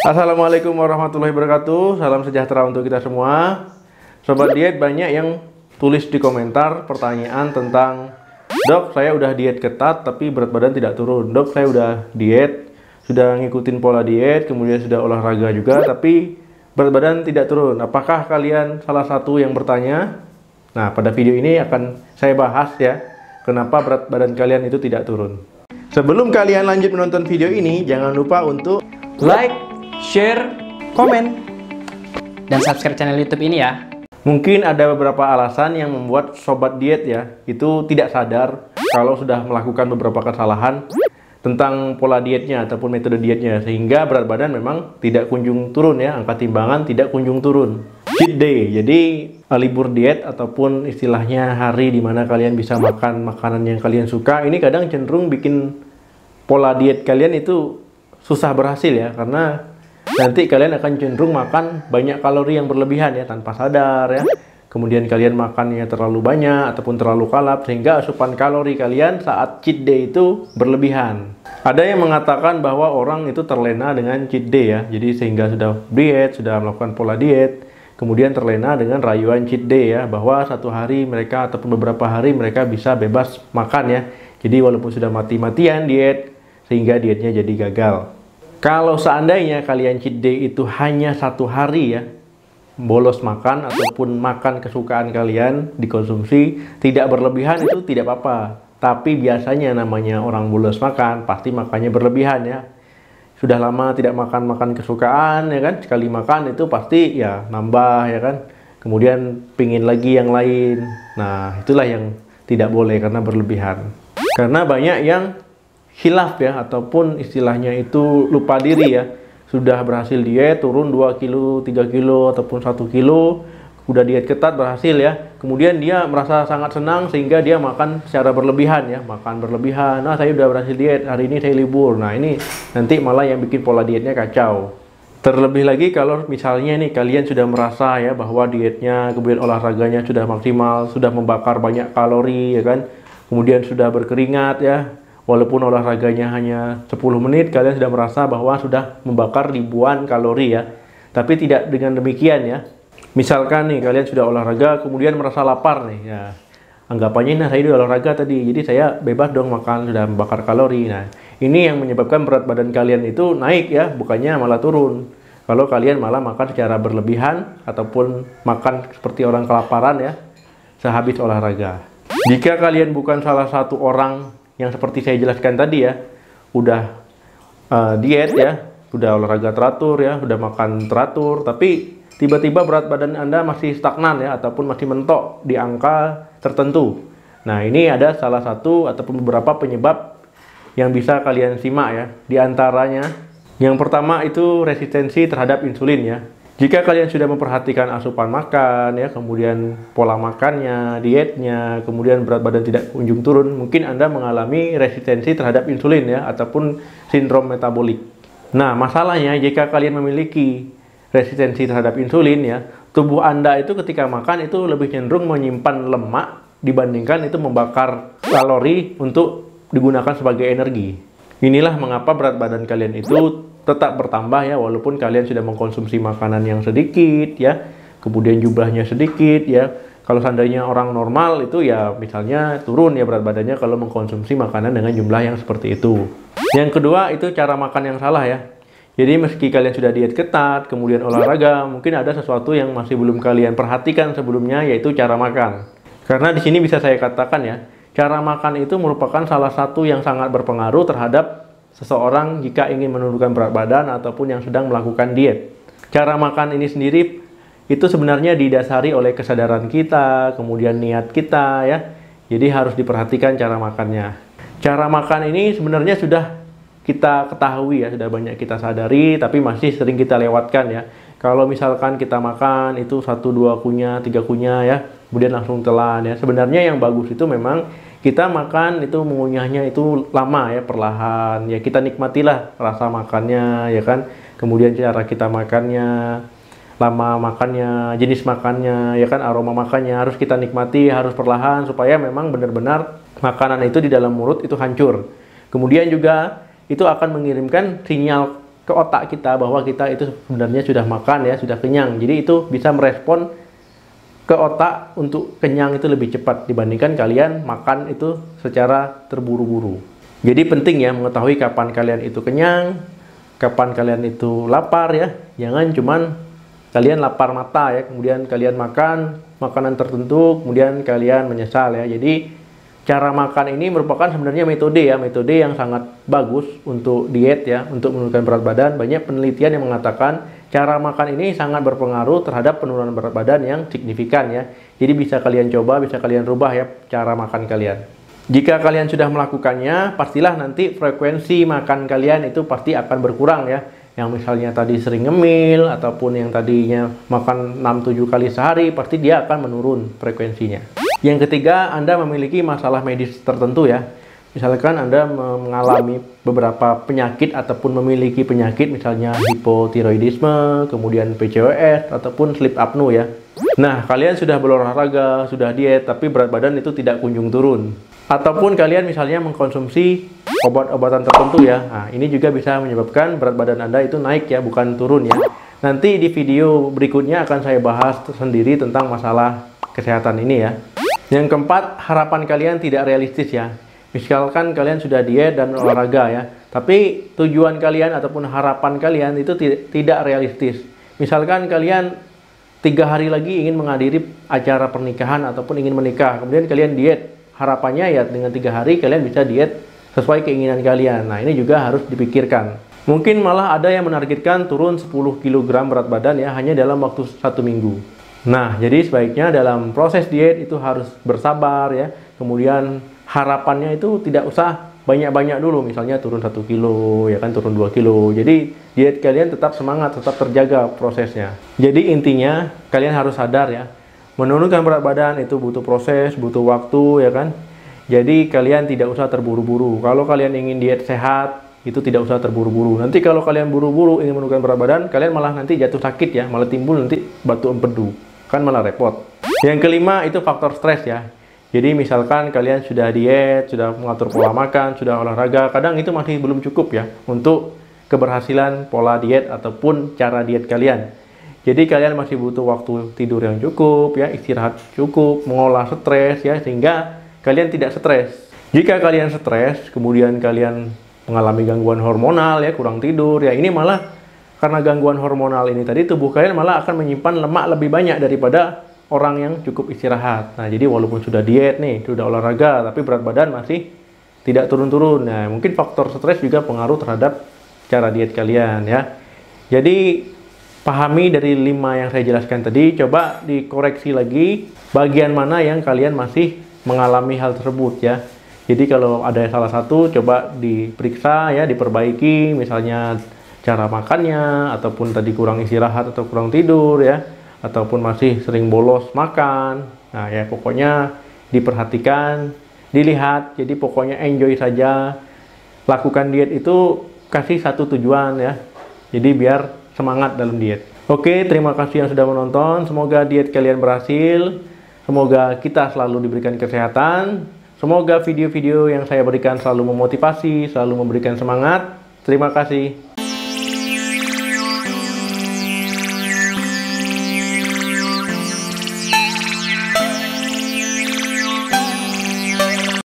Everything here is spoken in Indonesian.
Assalamualaikum warahmatullahi wabarakatuh. Salam sejahtera untuk kita semua. Sobat diet, banyak yang tulis di komentar pertanyaan tentang, "Dok, saya udah diet ketat tapi berat badan tidak turun. Dok, saya udah diet, sudah ngikutin pola diet, kemudian sudah olahraga juga, tapi berat badan tidak turun. Apakah kalian salah satu yang bertanya?" Nah, pada video ini akan saya bahas ya, kenapa berat badan kalian itu tidak turun. Sebelum kalian lanjut menonton video ini, jangan lupa untuk like, share, komen, dan subscribe channel YouTube ini ya. Mungkin ada beberapa alasan yang membuat sobat diet ya itu tidak sadar kalau sudah melakukan beberapa kesalahan tentang pola dietnya ataupun metode dietnya, sehingga berat badan memang tidak kunjung turun ya, angka timbangan tidak kunjung turun. Cheat day, jadi libur diet ataupun istilahnya hari dimana kalian bisa makan makanan yang kalian suka, ini kadang cenderung bikin pola diet kalian itu susah berhasil ya, karena nanti kalian akan cenderung makan banyak kalori yang berlebihan ya tanpa sadar ya. Kemudian kalian makannya terlalu banyak ataupun terlalu kalap, sehingga asupan kalori kalian saat cheat day itu berlebihan. Ada yang mengatakan bahwa orang itu terlena dengan cheat day ya, jadi sehingga sudah diet, sudah melakukan pola diet, kemudian terlena dengan rayuan cheat day ya, bahwa satu hari mereka ataupun beberapa hari mereka bisa bebas makan ya. Jadi walaupun sudah mati-matian diet, sehingga dietnya jadi gagal. Kalau seandainya kalian cheat day itu hanya satu hari ya, bolos makan ataupun makan kesukaan kalian dikonsumsi tidak berlebihan, itu tidak apa-apa. Tapi biasanya namanya orang bolos makan pasti makannya berlebihan ya. Sudah lama tidak makan kesukaan ya kan, sekali makan itu pasti ya nambah ya kan. Kemudian pingin lagi yang lain. Nah, itulah yang tidak boleh karena berlebihan. Karena banyak yang khilaf ya, ataupun istilahnya itu lupa diri ya. Sudah berhasil diet, turun 2 kilo, 3 kilo, ataupun 1 kilo, udah diet ketat berhasil ya. Kemudian dia merasa sangat senang sehingga dia makan secara berlebihan ya, makan berlebihan. Nah, saya udah berhasil diet, hari ini saya libur. Nah, ini nanti malah yang bikin pola dietnya kacau. Terlebih lagi kalau misalnya nih kalian sudah merasa ya bahwa dietnya, kemudian olahraganya sudah maksimal, sudah membakar banyak kalori ya kan. Kemudian sudah berkeringat ya. Walaupun olahraganya hanya 10 menit, kalian sudah merasa bahwa sudah membakar ribuan kalori ya. Tapi tidak dengan demikian ya. Misalkan nih kalian sudah olahraga, kemudian merasa lapar nih ya. Anggapannya, nah saya udah olahraga tadi, jadi saya bebas dong makan, sudah membakar kalori. Nah, ini yang menyebabkan berat badan kalian itu naik ya, bukannya malah turun. Kalau kalian malah makan secara berlebihan, ataupun makan seperti orang kelaparan ya, sehabis olahraga. Jika kalian bukan salah satu orang yang seperti saya jelaskan tadi ya, udah diet ya, udah olahraga teratur ya, udah makan teratur, tapi tiba-tiba berat badan Anda masih stagnan ya, ataupun masih mentok di angka tertentu. Nah, ini ada salah satu ataupun beberapa penyebab yang bisa kalian simak ya. Di antaranya, yang pertama itu resistensi terhadap insulin ya. Jika kalian sudah memperhatikan asupan makan ya, kemudian pola makannya, dietnya, kemudian berat badan tidak kunjung turun, mungkin Anda mengalami resistensi terhadap insulin ya, ataupun sindrom metabolik. Nah, masalahnya jika kalian memiliki resistensi terhadap insulin ya, tubuh Anda itu ketika makan itu lebih cenderung menyimpan lemak dibandingkan itu membakar kalori untuk digunakan sebagai energi. Inilah mengapa berat badan kalian itu tetap bertambah ya, walaupun kalian sudah mengkonsumsi makanan yang sedikit ya, kemudian jumlahnya sedikit ya. Kalau seandainya orang normal itu ya misalnya turun ya berat badannya kalau mengkonsumsi makanan dengan jumlah yang seperti itu. Yang kedua itu cara makan yang salah ya. Jadi meski kalian sudah diet ketat, kemudian olahraga, mungkin ada sesuatu yang masih belum kalian perhatikan sebelumnya, yaitu cara makan. Karena di sini bisa saya katakan ya, cara makan itu merupakan salah satu yang sangat berpengaruh terhadap seseorang jika ingin menurunkan berat badan ataupun yang sedang melakukan diet. Cara makan ini sendiri itu sebenarnya didasari oleh kesadaran kita, kemudian niat kita ya. Jadi harus diperhatikan cara makannya. Cara makan ini sebenarnya sudah kita ketahui ya, sudah banyak kita sadari, tapi masih sering kita lewatkan ya. Kalau misalkan kita makan itu 1-2 kunyah, 3 kunyah ya, kemudian langsung telan ya. Sebenarnya yang bagus itu memang kita makan itu mengunyahnya itu lama ya, perlahan ya, kita nikmatilah rasa makannya ya kan. Kemudian cara kita makannya, lama makannya, jenis makannya ya kan, aroma makannya harus kita nikmati, harus perlahan supaya memang benar-benar makanan itu di dalam mulut itu hancur. Kemudian juga itu akan mengirimkan sinyal ke otak kita bahwa kita itu sebenarnya sudah makan ya, sudah kenyang. Jadi itu bisa merespon ke otak untuk kenyang itu lebih cepat dibandingkan kalian makan itu secara terburu-buru. Jadi penting ya mengetahui kapan kalian itu kenyang, kapan kalian itu lapar ya. Jangan cuman kalian lapar mata ya, kemudian kalian makan makanan tertentu, kemudian kalian menyesal ya. Jadi cara makan ini merupakan sebenarnya metode yang sangat bagus untuk diet ya, untuk menurunkan berat badan. Banyak penelitian yang mengatakan cara makan ini sangat berpengaruh terhadap penurunan berat badan yang signifikan ya. Jadi bisa kalian coba, bisa kalian rubah ya cara makan kalian. Jika kalian sudah melakukannya, pastilah nanti frekuensi makan kalian itu pasti akan berkurang ya. Yang misalnya tadi sering ngemil ataupun yang tadinya makan 6-7 kali sehari, pasti dia akan menurun frekuensinya. Yang ketiga, Anda memiliki masalah medis tertentu ya. Misalkan Anda mengalami beberapa penyakit ataupun memiliki penyakit misalnya hipotiroidisme, kemudian PCOS ataupun sleep apnea ya. Nah, kalian sudah berolahraga, sudah diet, tapi berat badan itu tidak kunjung turun. Ataupun kalian misalnya mengkonsumsi obat-obatan tertentu ya. Nah, ini juga bisa menyebabkan berat badan Anda itu naik ya, bukan turun ya. Nanti di video berikutnya akan saya bahas sendiri tentang masalah kesehatan ini ya. Yang keempat, harapan kalian tidak realistis ya. Misalkan kalian sudah diet dan olahraga ya, tapi tujuan kalian ataupun harapan kalian itu tidak realistis. Misalkan kalian 3 hari lagi ingin menghadiri acara pernikahan ataupun ingin menikah, kemudian kalian diet. Harapannya ya dengan 3 hari kalian bisa diet sesuai keinginan kalian. Nah, ini juga harus dipikirkan. Mungkin malah ada yang menargetkan turun 10 kg berat badan ya, hanya dalam waktu 1 minggu. Nah, jadi sebaiknya dalam proses diet itu harus bersabar ya. Kemudian harapannya itu tidak usah banyak-banyak dulu, misalnya turun 1 kilo ya kan, turun 2 kilo. Jadi diet kalian tetap semangat, tetap terjaga prosesnya. Jadi intinya kalian harus sadar ya, menurunkan berat badan itu butuh proses, butuh waktu ya kan. Jadi kalian tidak usah terburu-buru. Kalau kalian ingin diet sehat, itu tidak usah terburu-buru. Nanti kalau kalian buru-buru ingin menurunkan berat badan, kalian malah nanti jatuh sakit ya, malah timbul nanti batu empedu. Kan malah repot. Yang kelima itu faktor stres ya. Jadi misalkan kalian sudah diet, sudah mengatur pola makan, sudah olahraga, kadang itu masih belum cukup ya untuk keberhasilan pola diet ataupun cara diet kalian. Jadi kalian masih butuh waktu tidur yang cukup ya, istirahat cukup, mengolah stres ya, sehingga kalian tidak stres. Jika kalian stres, kemudian kalian mengalami gangguan hormonal ya, kurang tidur ya, ini malah karena gangguan hormonal ini tadi, tubuh kalian malah akan menyimpan lemak lebih banyak daripada orang yang cukup istirahat. Nah, jadi walaupun sudah diet nih, sudah olahraga, tapi berat badan masih tidak turun-turun. Nah, mungkin faktor stres juga pengaruh terhadap cara diet kalian ya. Jadi, pahami dari 5 yang saya jelaskan tadi, coba dikoreksi lagi bagian mana yang kalian masih mengalami hal tersebut ya. Jadi, kalau ada salah satu, coba diperiksa ya, diperbaiki, misalnya cara makannya, ataupun tadi kurang istirahat atau kurang tidur ya, ataupun masih sering bolos makan. Nah ya, pokoknya diperhatikan, dilihat. Jadi pokoknya enjoy saja. Lakukan diet itu kasih satu tujuan ya, jadi biar semangat dalam diet. Oke, terima kasih yang sudah menonton. Semoga diet kalian berhasil, semoga kita selalu diberikan kesehatan, semoga video-video yang saya berikan selalu memotivasi, selalu memberikan semangat. Terima kasih.